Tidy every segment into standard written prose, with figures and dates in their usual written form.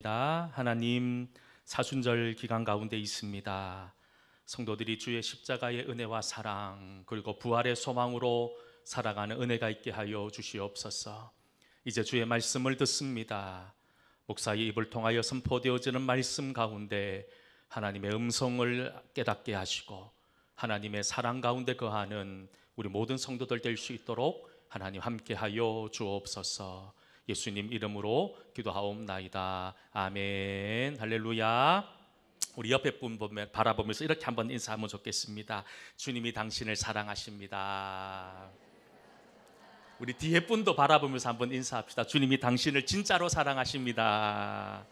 기도합니다. 하나님, 사순절 기간 가운데 있습니다. 성도들이 주의 십자가의 은혜와 사랑 그리고 부활의 소망으로 살아가는 은혜가 있게 하여 주시옵소서. 이제 주의 말씀을 듣습니다. 목사의 입을 통하여 선포되어지는 말씀 가운데 하나님의 음성을 깨닫게 하시고 하나님의 사랑 가운데 거하는 우리 모든 성도들 될 수 있도록 하나님 함께하여 주옵소서. 예수님 이름으로 기도하옵나이다. 아멘. 할렐루야. 우리 옆에 분 바라보면서 이렇게 한번 인사하면 좋겠습니다. 주님이 당신을 사랑하십니다. 우리 뒤에 분도 바라보면서 한번 인사합시다. 주님이 당신을 진짜로 사랑하십니다.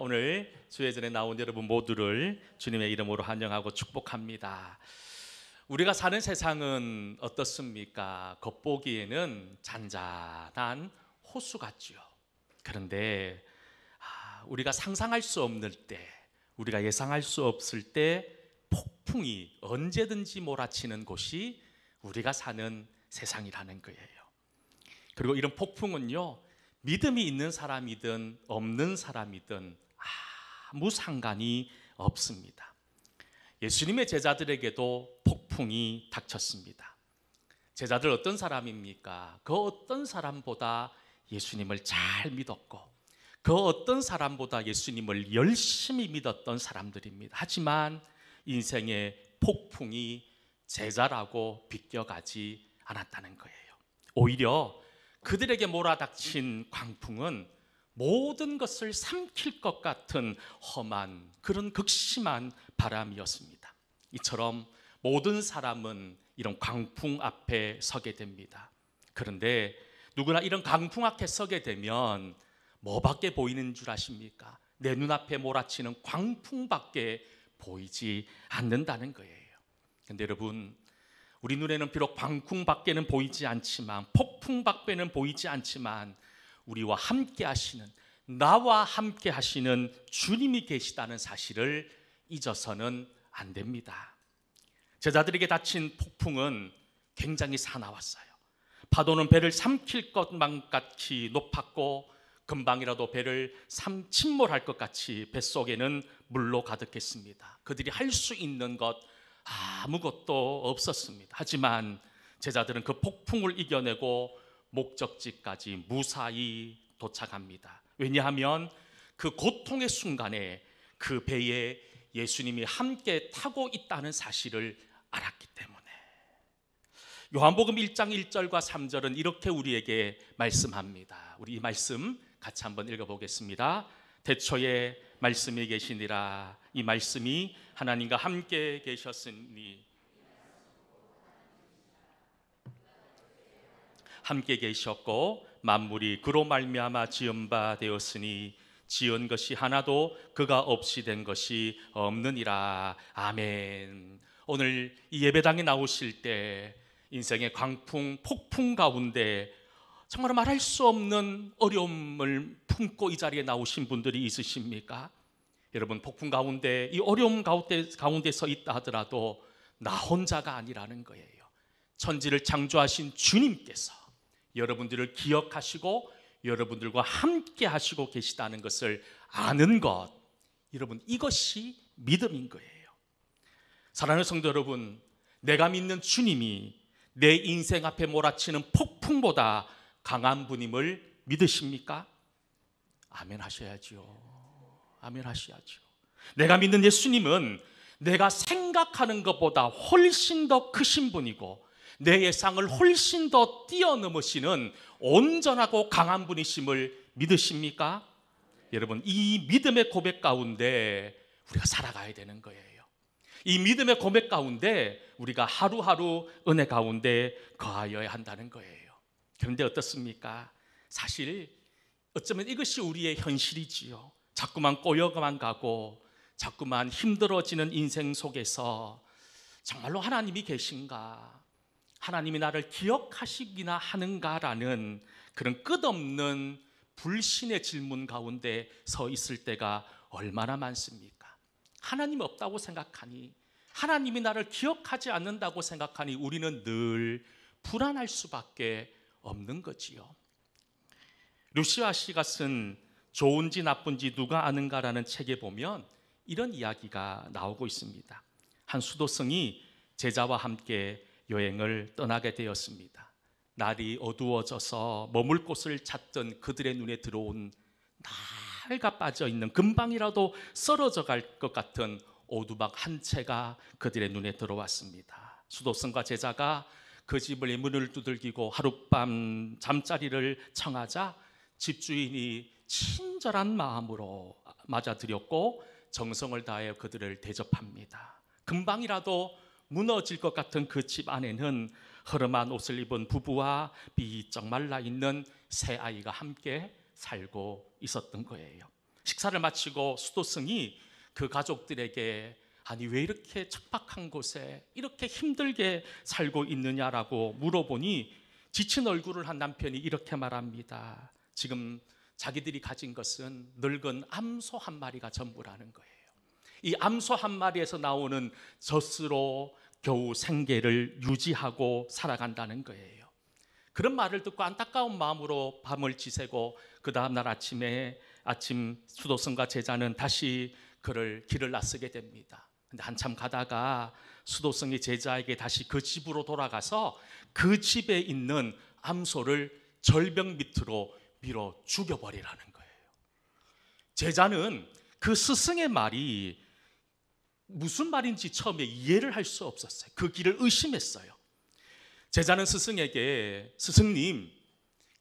오늘 주예전에 나온 여러분 모두를 주님의 이름으로 환영하고 축복합니다. 우리가 사는 세상은 어떻습니까? 겉보기에는 잔잔한 호수 같죠. 그런데 우리가 상상할 수 없는 때, 우리가 예상할 수 없을 때 폭풍이 언제든지 몰아치는 곳이 우리가 사는 세상이라는 거예요. 그리고 이런 폭풍은요, 믿음이 있는 사람이든 없는 사람이든 아무 상관이 없습니다. 예수님의 제자들에게도 폭풍이 닥쳤습니다. 제자들 어떤 사람입니까? 그 어떤 사람보다 예수님을 잘 믿었고 그 어떤 사람보다 예수님을 열심히 믿었던 사람들입니다. 하지만 인생의 폭풍이 제자라고 비껴가지 않았다는 거예요. 오히려 그들에게 몰아닥친 광풍은 모든 것을 삼킬 것 같은 험한 그런 극심한 바람이었습니다. 이처럼 모든 사람은 이런 광풍 앞에 서게 됩니다. 그런데 누구나 이런 광풍 앞에 서게 되면 뭐밖에 보이는 줄 아십니까? 내 눈앞에 몰아치는 광풍밖에 보이지 않는다는 거예요. 그런데 여러분, 우리 눈에는 비록 광풍밖에는 보이지 않지만, 폭풍밖에는 보이지 않지만 우리와 함께 하시는, 나와 함께 하시는 주님이 계시다는 사실을 잊어서는 안 됩니다. 제자들에게 닥친 폭풍은 굉장히 사나웠어요. 파도는 배를 삼킬 것만 같이 높았고 금방이라도 배를 침몰할 것 같이 뱃속에는 물로 가득했습니다. 그들이 할 수 있는 것 아무것도 없었습니다. 하지만 제자들은 그 폭풍을 이겨내고 목적지까지 무사히 도착합니다. 왜냐하면 그 고통의 순간에 그 배에 예수님이 함께 타고 있다는 사실을 알았기 때문에. 요한복음 1장 1절과 3절은 이렇게 우리에게 말씀합니다. 우리 이 말씀 같이 한번 읽어보겠습니다. 태초에 말씀이 계시니라. 이 말씀이 하나님과 함께 계셨으니 함께 계셨고 만물이 그로 말미암아 지은 바 되었으니 지은 것이 하나도 그가 없이 된 것이 없느니라. 아멘. 오늘 이 예배당에 나오실 때 인생의 광풍, 폭풍 가운데 정말 말할 수 없는 어려움을 품고 이 자리에 나오신 분들이 있으십니까? 여러분, 폭풍 가운데, 이 어려움 가운데 서 있다 하더라도 나 혼자가 아니라는 거예요. 천지를 창조하신 주님께서 여러분들을 기억하시고 여러분들과 함께 하시고 계시다는 것을 아는 것, 여러분, 이것이 믿음인 거예요. 사랑하는 성도 여러분, 내가 믿는 주님이 내 인생 앞에 몰아치는 폭풍보다 강한 분임을 믿으십니까? 아멘 하셔야죠. 아멘 하셔야죠. 내가 믿는 예수님은 내가 생각하는 것보다 훨씬 더 크신 분이고 내 예상을 훨씬 더 뛰어넘으시는 온전하고 강한 분이심을 믿으십니까? 여러분, 이 믿음의 고백 가운데 우리가 살아가야 되는 거예요. 이 믿음의 고백 가운데 우리가 하루하루 은혜 가운데 거하여야 한다는 거예요. 그런데 어떻습니까? 사실 어쩌면 이것이 우리의 현실이지요. 자꾸만 꼬여만 가고 자꾸만 힘들어지는 인생 속에서 정말로 하나님이 계신가? 하나님이 나를 기억하시기나 하는가라는 그런 끝없는 불신의 질문 가운데 서 있을 때가 얼마나 많습니까? 하나님이 없다고 생각하니, 하나님이 나를 기억하지 않는다고 생각하니 우리는 늘 불안할 수밖에 없는 거지요. 루시아 씨가 쓴 좋은지 나쁜지 누가 아는가라는 책에 보면 이런 이야기가 나오고 있습니다. 한 수도승이 제자와 함께 여행을 떠나게 되었습니다. 날이 어두워져서 머물 곳을 찾던 그들의 눈에 들어온 낡아 빠져 있는, 금방이라도 쓰러져 갈 것 같은 오두막 한 채가 그들의 눈에 들어왔습니다. 수도승과 제자가 그 집의 문을 두들기고 하룻밤 잠자리를 청하자 집주인이 친절한 마음으로 맞아들였고 정성을 다해 그들을 대접합니다. 금방이라도 무너질 것 같은 그 집 안에는 허름한 옷을 입은 부부와 비쩍 말라있는 새 아이가 함께 살고 있었던 거예요. 식사를 마치고 수도승이 그 가족들에게 아니 왜 이렇게 척박한 곳에 이렇게 힘들게 살고 있느냐라고 물어보니 지친 얼굴을 한 남편이 이렇게 말합니다. 지금 자기들이 가진 것은 늙은 암소 한 마리가 전부라는 거예요. 이 암소 한 마리에서 나오는 젖으로 겨우 생계를 유지하고 살아간다는 거예요. 그런 말을 듣고 안타까운 마음으로 밤을 지새고 그 다음날 아침 수도승과 제자는 다시 길을 나서게 됩니다. 근데 한참 가다가 수도승이 제자에게 다시 그 집으로 돌아가서 그 집에 있는 암소를 절벽 밑으로 밀어 죽여버리라는 거예요. 제자는 그 스승의 말이 무슨 말인지 처음에 이해를 할 수 없었어요. 그 길을 의심했어요. 제자는 스승에게 스승님,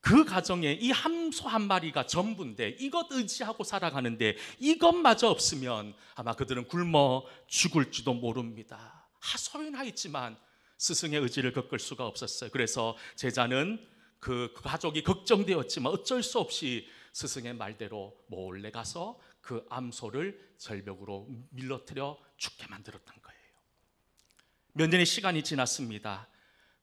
그 가정에 이 암소 한 마리가 전부인데 이것 의지하고 살아가는데 이것마저 없으면 아마 그들은 굶어 죽을지도 모릅니다. 하소연하였지만 스승의 의지를 겪을 수가 없었어요. 그래서 제자는 그 가족이 걱정되었지만 어쩔 수 없이 스승의 말대로 몰래 가서 그 암소를 절벽으로 밀어뜨려 죽게 만들었던 거예요. 몇 년의 시간이 지났습니다.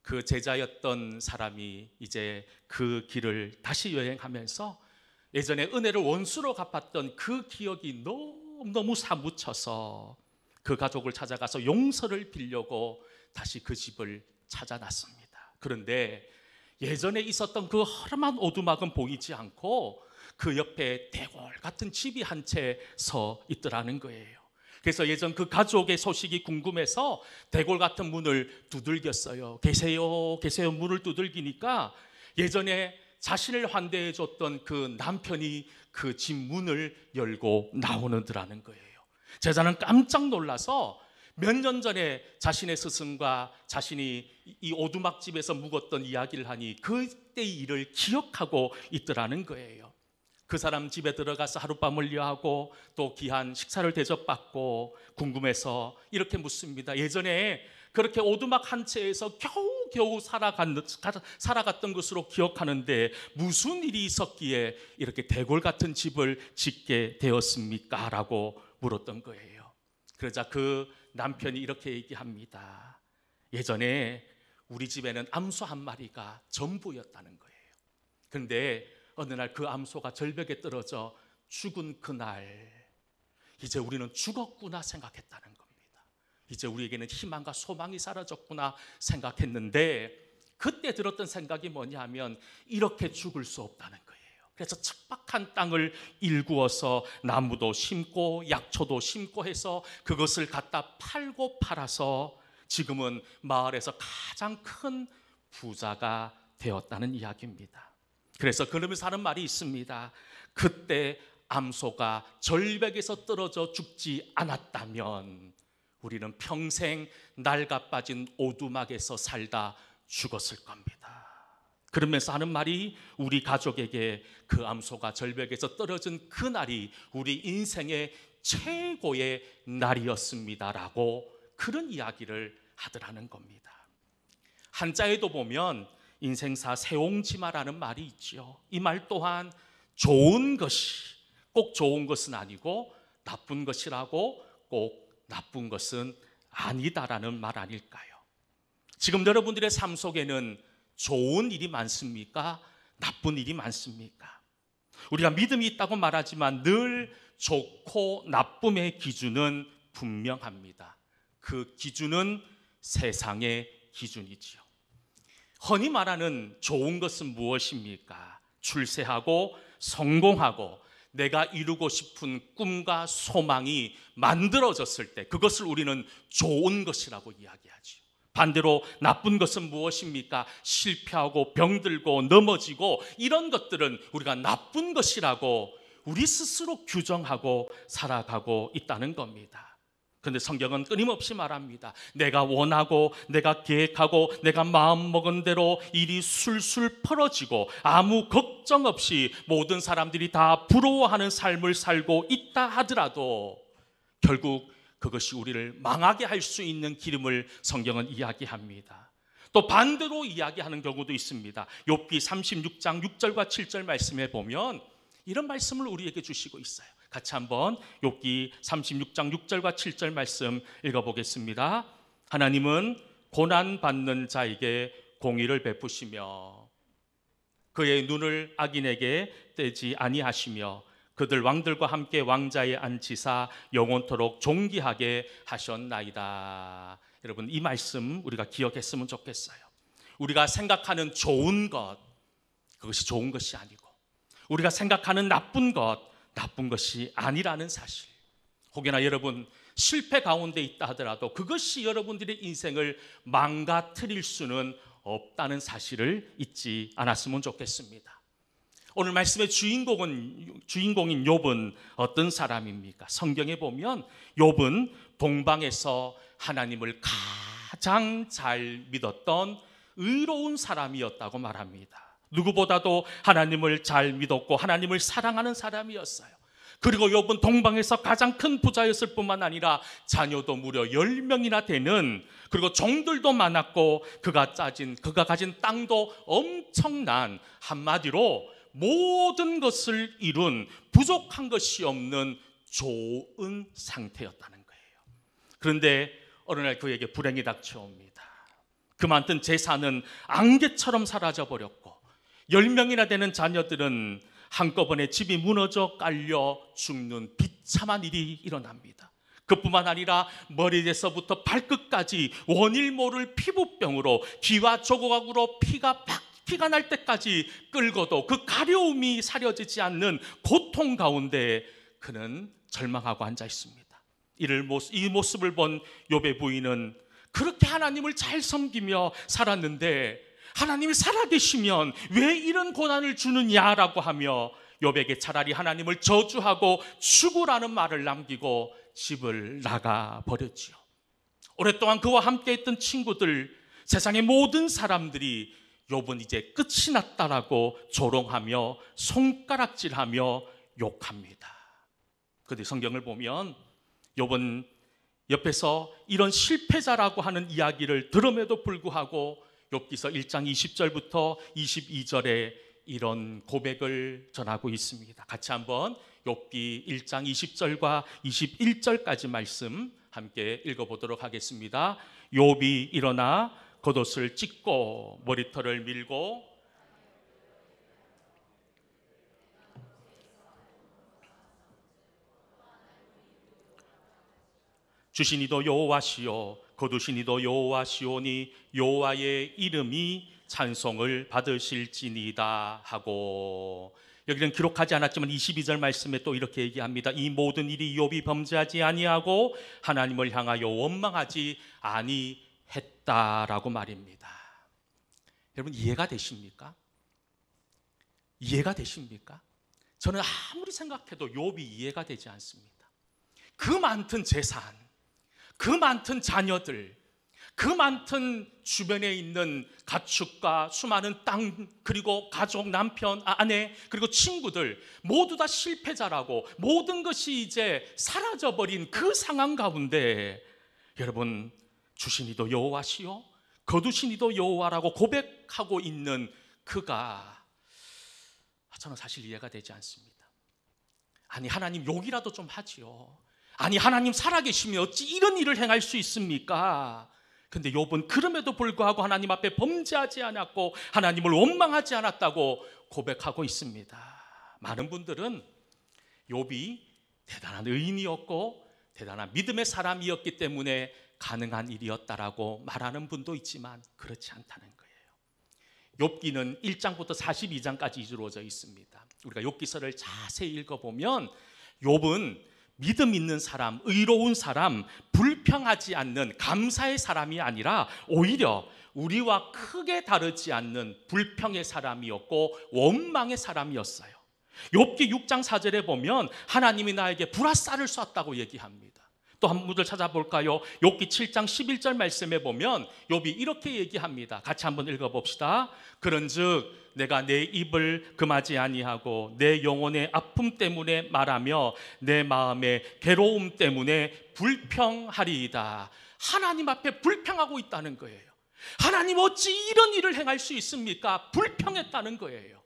그 제자였던 사람이 이제 그 길을 다시 여행하면서 예전에 은혜를 원수로 갚았던 그 기억이 너무 사무쳐서 그 가족을 찾아가서 용서를 빌려고 다시 그 집을 찾아났습니다. 그런데 예전에 있었던 그 허름한 오두막은 보이지 않고 그 옆에 대궐 같은 집이 한 채 서 있더라는 거예요. 그래서 예전 그 가족의 소식이 궁금해서 대궐 같은 문을 두들겼어요. 계세요, 계세요. 문을 두들기니까 예전에 자신을 환대해 줬던 그 남편이 그 집 문을 열고 나오는더라는 거예요. 제자는 깜짝 놀라서 몇 년 전에 자신의 스승과 자신이 이 오두막집에서 묵었던 이야기를 하니 그때의 일을 기억하고 있더라는 거예요. 그 사람 집에 들어가서 하룻밤을 여하고 또 귀한 식사를 대접받고 궁금해서 이렇게 묻습니다. 예전에 그렇게 오두막 한 채에서 겨우겨우 살아갔던 것으로 기억하는데 무슨 일이 있었기에 이렇게 대궐 같은 집을 짓게 되었습니까? 라고 물었던 거예요. 그러자 그 남편이 이렇게 얘기합니다. 예전에 우리 집에는 암소 한 마리가 전부였다는 거예요. 그런데 어느 날 그 암소가 절벽에 떨어져 죽은 그날 이제 우리는 죽었구나 생각했다는 겁니다. 이제 우리에게는 희망과 소망이 사라졌구나 생각했는데 그때 들었던 생각이 뭐냐면 이렇게 죽을 수 없다는 거예요. 그래서 척박한 땅을 일구어서 나무도 심고 약초도 심고 해서 그것을 갖다 팔고 팔아서 지금은 마을에서 가장 큰 부자가 되었다는 이야기입니다. 그래서 그러면서 하는 말이 있습니다. 그때 암소가 절벽에서 떨어져 죽지 않았다면 우리는 평생 낡아 빠진 오두막에서 살다 죽었을 겁니다. 그러면서 하는 말이 우리 가족에게 그 암소가 절벽에서 떨어진 그날이 우리 인생의 최고의 날이었습니다라고 그런 이야기를 하더라는 겁니다. 한자에도 보면 인생사 세옹지마라는 말이 있죠. 이 말 또한 좋은 것이 꼭 좋은 것은 아니고 나쁜 것이라고 꼭 나쁜 것은 아니다라는 말 아닐까요? 지금 여러분들의 삶 속에는 좋은 일이 많습니까? 나쁜 일이 많습니까? 우리가 믿음이 있다고 말하지만 늘 좋고 나쁨의 기준은 분명합니다. 그 기준은 세상의 기준이지요. 흔히 말하는 좋은 것은 무엇입니까? 출세하고 성공하고 내가 이루고 싶은 꿈과 소망이 만들어졌을 때 그것을 우리는 좋은 것이라고 이야기하죠. 반대로 나쁜 것은 무엇입니까? 실패하고 병들고 넘어지고 이런 것들은 우리가 나쁜 것이라고 우리 스스로 규정하고 살아가고 있다는 겁니다. 그런데 성경은 끊임없이 말합니다. 내가 원하고 내가 계획하고 내가 마음먹은 대로 일이 술술 벌어지고 아무 걱정 없이 모든 사람들이 다 부러워하는 삶을 살고 있다 하더라도 결국 그것이 우리를 망하게 할 수 있는 기름을 성경은 이야기합니다. 또 반대로 이야기하는 경우도 있습니다. 욥기 36장 6절과 7절 말씀에 보면 이런 말씀을 우리에게 주시고 있어요. 같이 한번 욥기 36장 6절과 7절 말씀 읽어보겠습니다. 하나님은 고난받는 자에게 공의를 베푸시며 그의 눈을 악인에게 떼지 아니하시며 그들 왕들과 함께 왕자에 앉히사 영원토록 존귀하게 하셨나이다. 여러분, 이 말씀 우리가 기억했으면 좋겠어요. 우리가 생각하는 좋은 것, 그것이 좋은 것이 아니고 우리가 생각하는 나쁜 것, 나쁜 것이 아니라는 사실. 혹여나 여러분 실패 가운데 있다 하더라도 그것이 여러분들의 인생을 망가뜨릴 수는 없다는 사실을 잊지 않았으면 좋겠습니다. 오늘 말씀의 주인공인 욥은 어떤 사람입니까? 성경에 보면 욥은 동방에서 하나님을 가장 잘 믿었던 의로운 사람이었다고 말합니다. 누구보다도 하나님을 잘 믿었고 하나님을 사랑하는 사람이었어요. 그리고 욥은 동방에서 가장 큰 부자였을 뿐만 아니라 자녀도 무려 10명이나 되는, 그리고 종들도 많았고 그가 가진 땅도 엄청난, 한마디로 모든 것을 이룬 부족한 것이 없는 좋은 상태였다는 거예요. 그런데 어느 날 그에게 불행이 닥쳐옵니다. 그 많던 재산은 안개처럼 사라져버렸고 10명이나 되는 자녀들은 한꺼번에 집이 무너져 깔려 죽는 비참한 일이 일어납니다. 그뿐만 아니라 머리에서부터 발끝까지 원일 모를 피부병으로 귀와 조각으로 피가 날 때까지 끌고도 그 가려움이 사려지지 않는 고통 가운데 그는 절망하고 앉아 있습니다. 이 모습을 본 욥의 부인은 그렇게 하나님을 잘 섬기며 살았는데 하나님이 살아계시면 왜 이런 고난을 주느냐라고 하며 욥에게 차라리 하나님을 저주하고 죽으라는 말을 남기고 집을 나가 버렸지요. 오랫동안 그와 함께 있던 친구들, 세상의 모든 사람들이 욥은 이제 끝이 났다라고 조롱하며 손가락질하며 욕합니다. 그런데 성경을 보면 욥은 옆에서 이런 실패자라고 하는 이야기를 들음에도 불구하고 욥기서 1장 20절부터 22절에 이런 고백을 전하고 있습니다. 같이 한번 욥기 1장 20절과 21절까지 말씀 함께 읽어보도록 하겠습니다. 욥이 일어나 겉옷을 찢고 머리털을 밀고 주신 이도 여호와시요 거두신 이도 여호와시오니 여호와의 이름이 찬송을 받으실지니이다 하고, 여기는 기록하지 않았지만 22절 말씀에 또 이렇게 얘기합니다. 이 모든 일이 욥이 범죄하지 아니하고 하나님을 향하여 원망하지 아니했다라고 말입니다. 여러분 이해가 되십니까? 이해가 되십니까? 저는 아무리 생각해도 욥이 이해가 되지 않습니다. 그 많던 재산, 그 많던 자녀들, 그 많던 주변에 있는 가축과 수많은 땅, 그리고 가족, 남편, 아내, 그리고 친구들 모두 다 실패자라고 모든 것이 이제 사라져버린 그 상황 가운데 여러분 주신 이도 여호와시요 거두신 이도 여호와라고 고백하고 있는 그가 저는 사실 이해가 되지 않습니다. 아니 하나님 욕이라도 좀 하지요. 아니 하나님 살아계시면 어찌 이런 일을 행할 수 있습니까? 근데 욥은 그럼에도 불구하고 하나님 앞에 범죄하지 않았고 하나님을 원망하지 않았다고 고백하고 있습니다. 많은 분들은 욥이 대단한 의인이었고 대단한 믿음의 사람이었기 때문에 가능한 일이었다라고 말하는 분도 있지만 그렇지 않다는 거예요. 욥기는 1장부터 42장까지 이루어져 있습니다. 우리가 욥기서를 자세히 읽어보면 욥은 믿음 있는 사람, 의로운 사람, 불평하지 않는 감사의 사람이 아니라 오히려 우리와 크게 다르지 않는 불평의 사람이었고 원망의 사람이었어요. 욥기 6장 4절에 보면 하나님이 나에게 불화살을 쐈다고 얘기합니다. 또 한 문을 찾아볼까요? 욥기 7장 11절 말씀에 보면 욥이 이렇게 얘기합니다. 같이 한번 읽어봅시다. 그런즉 내가 내 입을 금하지 아니하고 내 영혼의 아픔 때문에 말하며 내 마음의 괴로움 때문에 불평하리이다. 하나님 앞에 불평하고 있다는 거예요. 하나님 어찌 이런 일을 행할 수 있습니까? 불평했다는 거예요.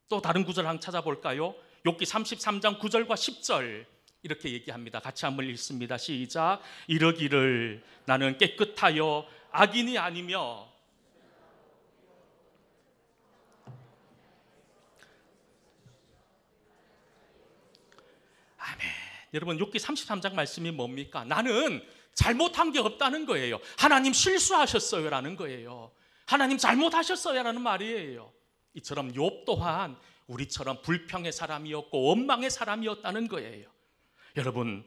또 다른 구절 한번 찾아볼까요? 욥기 33장 9절과 10절 이렇게 얘기합니다. 같이 한번 읽습니다. 시작. 이르기를 나는 깨끗하여 악인이 아니며 아멘. 여러분 욥기 33장 말씀이 뭡니까? 나는 잘못한 게 없다는 거예요. 하나님 실수하셨어요 라는 거예요. 하나님 잘못하셨어요 라는 말이에요. 이처럼 욥 또한 우리처럼 불평의 사람이었고 원망의 사람이었다는 거예요. 여러분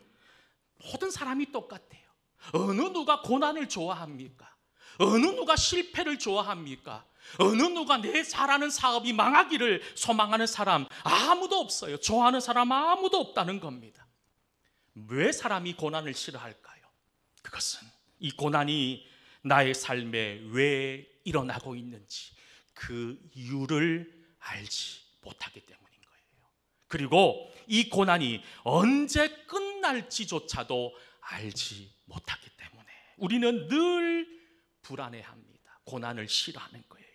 모든 사람이 똑같아요. 어느 누가 고난을 좋아합니까? 어느 누가 실패를 좋아합니까? 어느 누가 내 잘하는 사업이 망하기를 소망하는 사람 아무도 없어요. 좋아하는 사람 아무도 없다는 겁니다. 왜 사람이 고난을 싫어할까요? 그것은 이 고난이 나의 삶에 왜 일어나고 있는지 그 이유를 알지 못하기 때문인 거예요. 그리고 이 고난이 언제 끝날지조차도 알지 못하기 때문에 우리는 늘 불안해합니다. 고난을 싫어하는 거예요.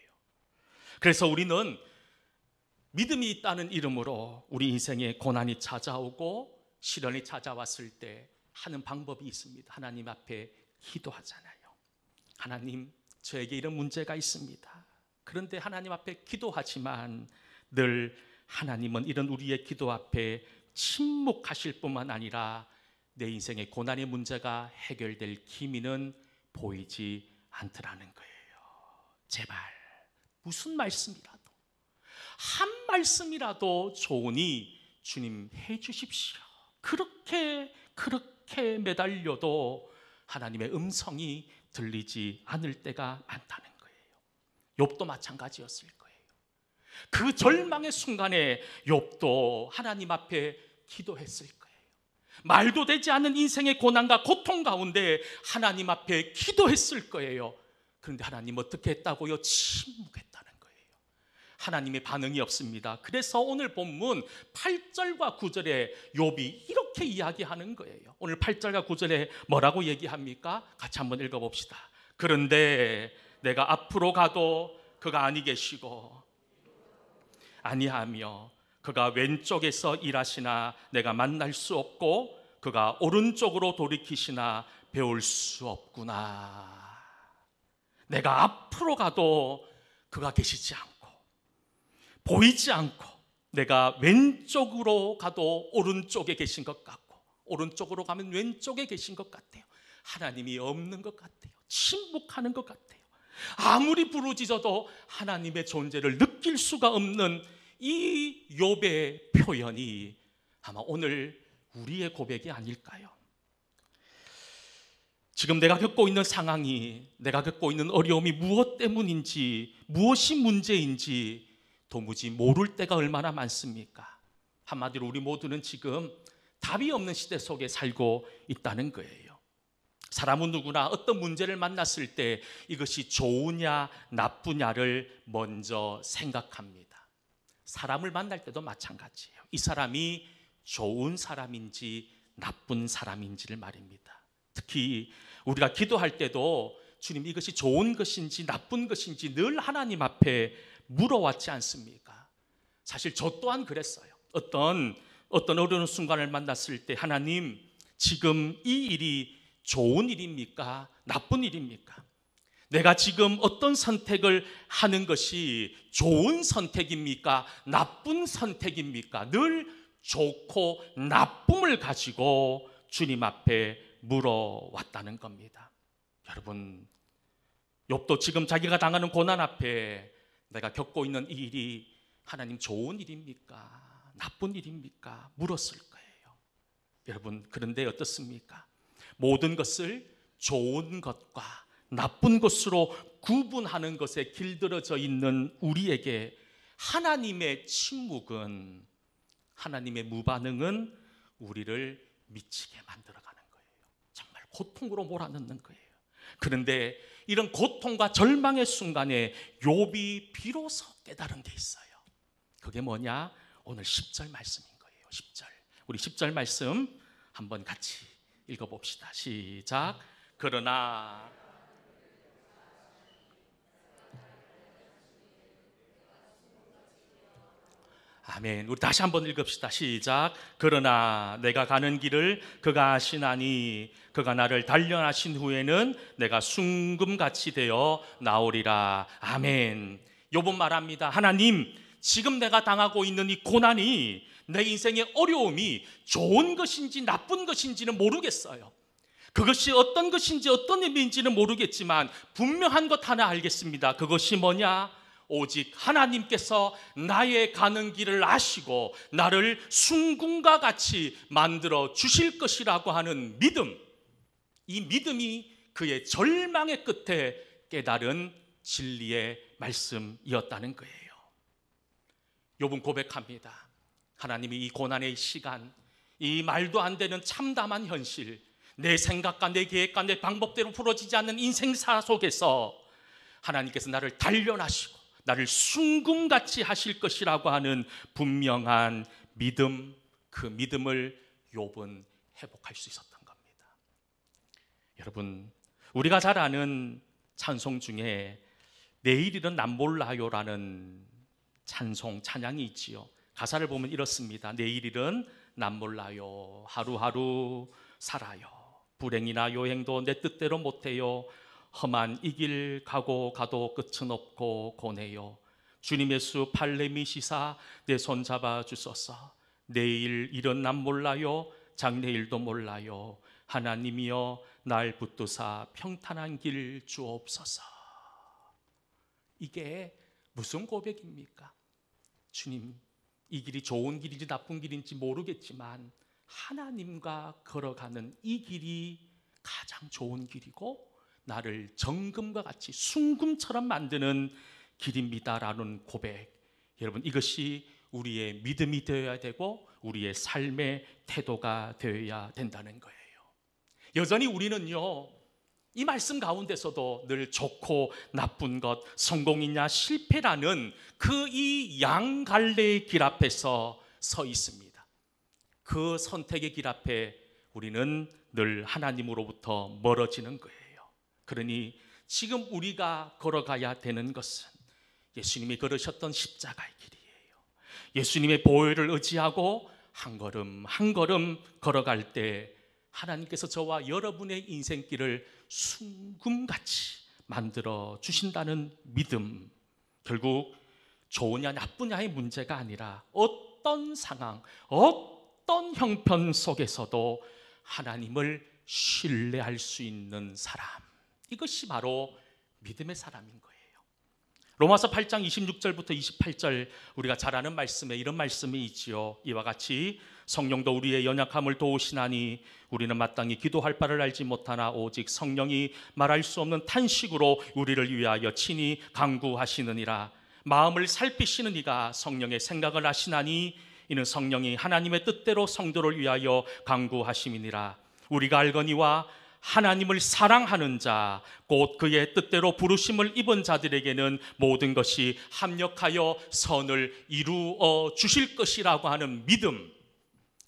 그래서 우리는 믿음이 있다는 이름으로 우리 인생에 고난이 찾아오고 시련이 찾아왔을 때 하는 방법이 있습니다. 하나님 앞에 기도하잖아요. 하나님, 저에게 이런 문제가 있습니다. 그런데 하나님 앞에 기도하지만 늘 하나님은 이런 우리의 기도 앞에 침묵하실 뿐만 아니라 내 인생의 고난의 문제가 해결될 기미는 보이지 않더라는 거예요. 제발 무슨 말씀이라도 한 말씀이라도 좋으니 주님 해 주십시오. 그렇게 매달려도 하나님의 음성이 들리지 않을 때가 많다는 거예요. 욥도 마찬가지였을 거예요. 그 절망의 순간에 욥도 하나님 앞에 기도했을 거예요. 말도 되지 않는 인생의 고난과 고통 가운데 하나님 앞에 기도했을 거예요. 그런데 하나님 어떻게 했다고요? 침묵했다는 거예요. 하나님의 반응이 없습니다. 그래서 오늘 본문 8절과 9절에 욥이 이렇게 이야기하는 거예요. 오늘 8절과 9절에 뭐라고 얘기합니까? 같이 한번 읽어봅시다. 그런데 내가 앞으로 가도 그가 아니 계시고 아니하며 그가 왼쪽에서 일하시나 내가 만날 수 없고 그가 오른쪽으로 돌이키시나 배울 수 없구나. 내가 앞으로 가도 그가 계시지 않고 보이지 않고 내가 왼쪽으로 가도 오른쪽에 계신 것 같고 오른쪽으로 가면 왼쪽에 계신 것 같아요. 하나님이 없는 것 같아요. 침묵하는 것 같아요. 아무리 부르짖어도 하나님의 존재를 느낄 수가 없는 이 욥의 표현이 아마 오늘 우리의 고백이 아닐까요? 지금 내가 겪고 있는 상황이, 내가 겪고 있는 어려움이 무엇 때문인지, 무엇이 문제인지 도무지 모를 때가 얼마나 많습니까? 한마디로 우리 모두는 지금 답이 없는 시대 속에 살고 있다는 거예요. 사람은 누구나 어떤 문제를 만났을 때 이것이 좋으냐 나쁘냐를 먼저 생각합니다. 사람을 만날 때도 마찬가지예요. 이 사람이 좋은 사람인지 나쁜 사람인지를 말입니다. 특히 우리가 기도할 때도 주님 이것이 좋은 것인지 나쁜 것인지 늘 하나님 앞에 물어왔지 않습니까? 사실 저 또한 그랬어요. 어떤 어려운 순간을 만났을 때 하나님 지금 이 일이 좋은 일입니까? 나쁜 일입니까? 내가 지금 어떤 선택을 하는 것이 좋은 선택입니까? 나쁜 선택입니까? 늘 좋고 나쁨을 가지고 주님 앞에 물어왔다는 겁니다. 여러분, 욥도 지금 자기가 당하는 고난 앞에 내가 겪고 있는 이 일이 하나님 좋은 일입니까? 나쁜 일입니까? 물었을 거예요. 여러분, 그런데 어떻습니까? 모든 것을 좋은 것과 나쁜 것으로 구분하는 것에 길들여져 있는 우리에게 하나님의 침묵은, 하나님의 무반응은 우리를 미치게 만들어가는 거예요. 정말 고통으로 몰아넣는 거예요. 그런데 이런 고통과 절망의 순간에 욥이 비로소 깨달은 게 있어요. 그게 뭐냐? 오늘 10절 말씀인 거예요. 10절. 우리 10절 말씀 한번 같이 읽어봅시다. 시작. 그러나 아멘. 우리 다시 한번 읽읍시다. 시작. 그러나 내가 가는 길을 그가 아시나니 그가 나를 단련하신 후에는 내가 순금같이 되어 나오리라. 아멘. 욥은 말합니다. 하나님, 지금 내가 당하고 있는 이 고난이, 내 인생의 어려움이 좋은 것인지 나쁜 것인지는 모르겠어요. 그것이 어떤 것인지 어떤 의미인지는 모르겠지만 분명한 것 하나 알겠습니다. 그것이 뭐냐? 오직 하나님께서 나의 가는 길을 아시고 나를 순금과 같이 만들어 주실 것이라고 하는 믿음, 이 믿음이 그의 절망의 끝에 깨달은 진리의 말씀이었다는 거예요. 욥은 고백합니다. 하나님이 이 고난의 시간, 이 말도 안 되는 참담한 현실, 내 생각과 내 계획과 내 방법대로 풀어지지 않는 인생사 속에서 하나님께서 나를 단련하시고 나를 순금같이 하실 것이라고 하는 분명한 믿음, 그 믿음을 욥은 회복할 수 있었던 겁니다. 여러분, 우리가 잘 아는 찬송 중에 내일일은 난 몰라요라는 찬양이 있지요. 가사를 보면 이렇습니다. 내일일은 난 몰라요. 하루하루 살아요. 불행이나 요행도 내 뜻대로 못해요. 험한 이 길 가고 가도 끝은 없고 고네요. 주님 예수 팔레 미시사 내 손 잡아 주소서. 내일 일은 난 몰라요. 장래일도 몰라요. 하나님이여 날 붙드사 평탄한 길 주옵소서. 이게 무슨 고백입니까? 주님, 이 길이 좋은 길인지 나쁜 길인지 모르겠지만 하나님과 걸어가는 이 길이 가장 좋은 길이고 나를 정금과 같이 순금처럼 만드는 길입니다라는 고백. 여러분, 이것이 우리의 믿음이 되어야 되고 우리의 삶의 태도가 되어야 된다는 거예요. 여전히 우리는요, 이 말씀 가운데서도 늘 좋고 나쁜 것, 성공이냐 실패라는 그 이 양갈래의 길 앞에서 서 있습니다. 그 선택의 길 앞에 우리는 늘 하나님으로부터 멀어지는 거예요. 그러니 지금 우리가 걸어가야 되는 것은 예수님이 걸으셨던 십자가의 길이에요. 예수님의 보혈을 의지하고 한 걸음 한 걸음 걸어갈 때 하나님께서 저와 여러분의 인생길을 순금같이 만들어 주신다는 믿음. 결국 좋으냐 나쁘냐의 문제가 아니라 어떤 상황, 어떤 형편 속에서도 하나님을 신뢰할 수 있는 사람, 이것이 바로 믿음의 사람인 거예요. 로마서 8장 26절부터 28절 우리가 잘 아는 말씀에 이런 말씀이 있지요. 이와 같이 성령도 우리의 연약함을 도우시나니 우리는 마땅히 기도할 바를 알지 못하나 오직 성령이 말할 수 없는 탄식으로 우리를 위하여 친히 간구하시느니라. 마음을 살피시는 이가 성령의 생각을 아시나니 이는 성령이 하나님의 뜻대로 성도를 위하여 간구하심이니라. 우리가 알거니와 하나님을 사랑하는 자, 곧 그의 뜻대로 부르심을 입은 자들에게는 모든 것이 합력하여 선을 이루어 주실 것이라고 하는 믿음,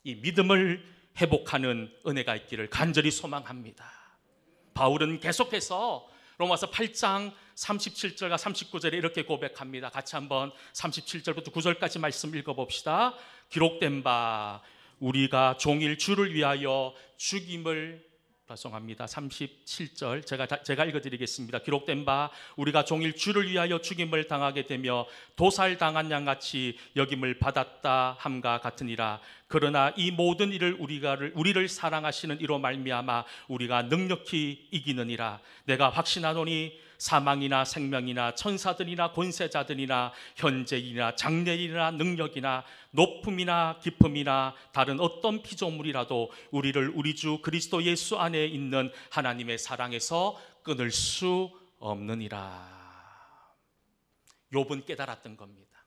이 믿음을 회복하는 은혜가 있기를 간절히 소망합니다. 바울은 계속해서 로마서 8장 37절과 39절에 이렇게 고백합니다. 같이 한번 37절부터 9절까지 말씀 읽어봅시다. 기록된 바 우리가 종일 주를 위하여 죽임을 죄송합니다. 37절 제가 읽어드리겠습니다. 기록된 바 우리가 종일 주를 위하여 죽임을 당하게 되며 도살당한 양같이 여김을 받았다 함과 같으니라. 그러나 이 모든 일을 우리를 사랑하시는 이로 말미암아 우리가 능력히 이기느니라. 내가 확신하노니 사망이나 생명이나 천사들이나 권세자들이나 현재이나 장래이나 능력이나 높음이나 깊음이나 다른 어떤 피조물이라도 우리를 우리 주 그리스도 예수 안에 있는 하나님의 사랑에서 끊을 수 없느니라. 욥은 깨달았던 겁니다.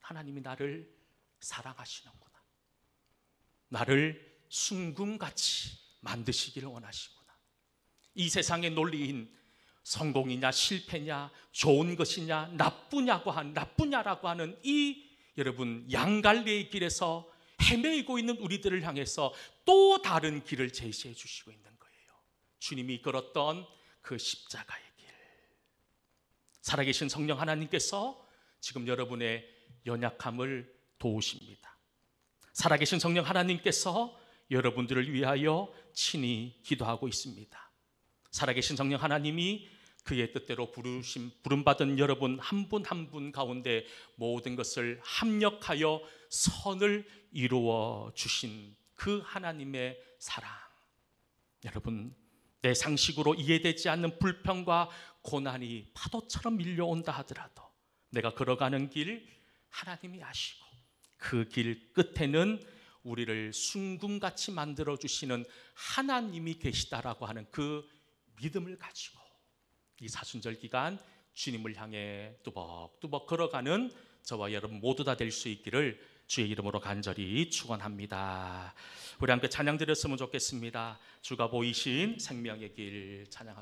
하나님이 나를 사랑하시는구나. 나를 순금같이 만드시기를 원하시구나. 이 세상의 논리인 성공이냐 실패냐 좋은 것이냐 나쁘냐라고 하는 이 여러분 양갈래의 길에서 헤매이고 있는 우리들을 향해서 또 다른 길을 제시해 주시고 있는 거예요. 주님이 걸었던 그 십자가의 길. 살아계신 성령 하나님께서 지금 여러분의 연약함을 도우십니다. 살아계신 성령 하나님께서 여러분들을 위하여 친히 기도하고 있습니다. 살아계신 성령 하나님이 그의 뜻대로 부름받은 여러분 한 분 한 분 가운데 모든 것을 합력하여 선을 이루어 주신 그 하나님의 사랑. 여러분, 내 상식으로 이해되지 않는 불평과 고난이 파도처럼 밀려온다 하더라도 내가 걸어가는 길 하나님이 아시고 그 길 끝에는 우리를 순금같이 만들어주시는 하나님이 계시다라고 하는 그 믿음을 가지고 이 사순절 기간 주님을 향해 뚜벅뚜벅 걸어가는 저와 여러분 모두 다 될 수 있기를 주의 이름으로 간절히 축원합니다. 우리 함께 찬양 드렸으면 좋겠습니다. 주가 보이신 생명의 길 찬양하겠습니다.